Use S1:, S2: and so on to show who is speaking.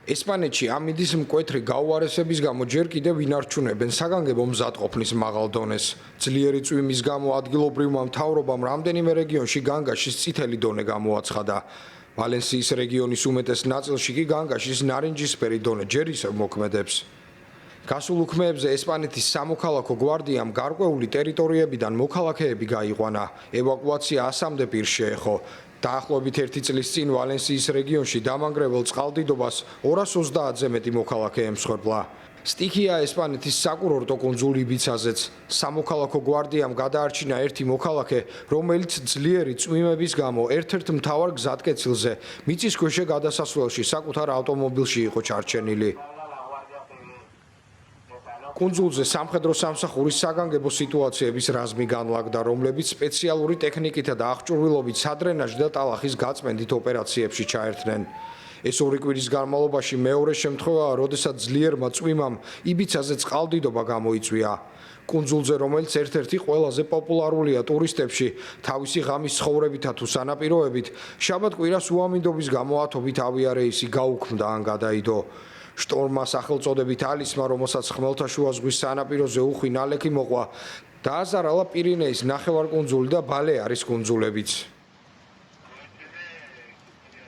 S1: ესპანეთში ამინდის მკვეთრი გაუარესების გამო ჯერ კიდევ ინარჩუნებენ საგანგებო მზადყოფნის მაღალ დონეს. ძლიერი წვიმის გამო ადგილობრივმა მთავრობამ რამდენიმე რეგიონში განგაშის წითელი დონე გამოაცხადა. ვალენსიის რეგიონის უმეტეს ნაწილში კი განგაშის ნარინჯისფერი დონე ჯერ ისევ მოქმედებს. გასულ უქმეებზე ესპანეთის სამოქალაქო გვარდიამ გარკვეული ტერიტორიებიდან მოქალაქეები გაიყვანა. ევაკუაცია 100-მდე პირს შეეხო. დაახლოებით 1 წლის წინ ვალენსიის რეგიონში დამანგრევალ წყალდიდობას 230-ზე მეტი მოქალაქე ემსხვერპლა. სტიქია ესპანეთის საკურორტო კუნძულ იბიცაზეც. სამოქალაქო გვარდიამ გადაარჩინა ერთი მოქალაქე, რომელიც ძლიერი წვიმების გამო ერთ-ერთ მთავარ გზატკეცილზე მიწისქვეშა გადასასვლელში საკუთარ ავტომობილში იყო ჩარჩენილი. კუნძულზე სამხედრო სამსახურის საგანგებო სიტუაციების რაზმი განლაგდა, რომლებიც სპეციალური ტექნიკითა და აღჭურვილობით სადრენაჟ და ტალახის გაწმენდით ოპერაციებში ჩაერთნენ. ეს 2 კვირის განმავლობაში მეორე შემთხვევაა, როდესაც ძლიერმა წვიმამ იბიცაზე წყალდიდობა გამოიწვია. კუნძულზე, რომელიც ერთ-ერთი ყველაზე პოპულარულია ტურისტებში, თავისი ღამის ცხოვრებითა თუ სანაპიროებით, შაბათ-კვირას უამინდობის გამო ათობით ავიარეისი გაუქმდა ან გადაიდო. შტორმმა სახელწოდებით ალისმა, რომელსაც ხმელთაშუა ზღვის სანაპიროზე უხვი ნალექი მოყვა, დააზარალა პირინეის ნახევარკუნძული და ბალეარის კუნძულებიც.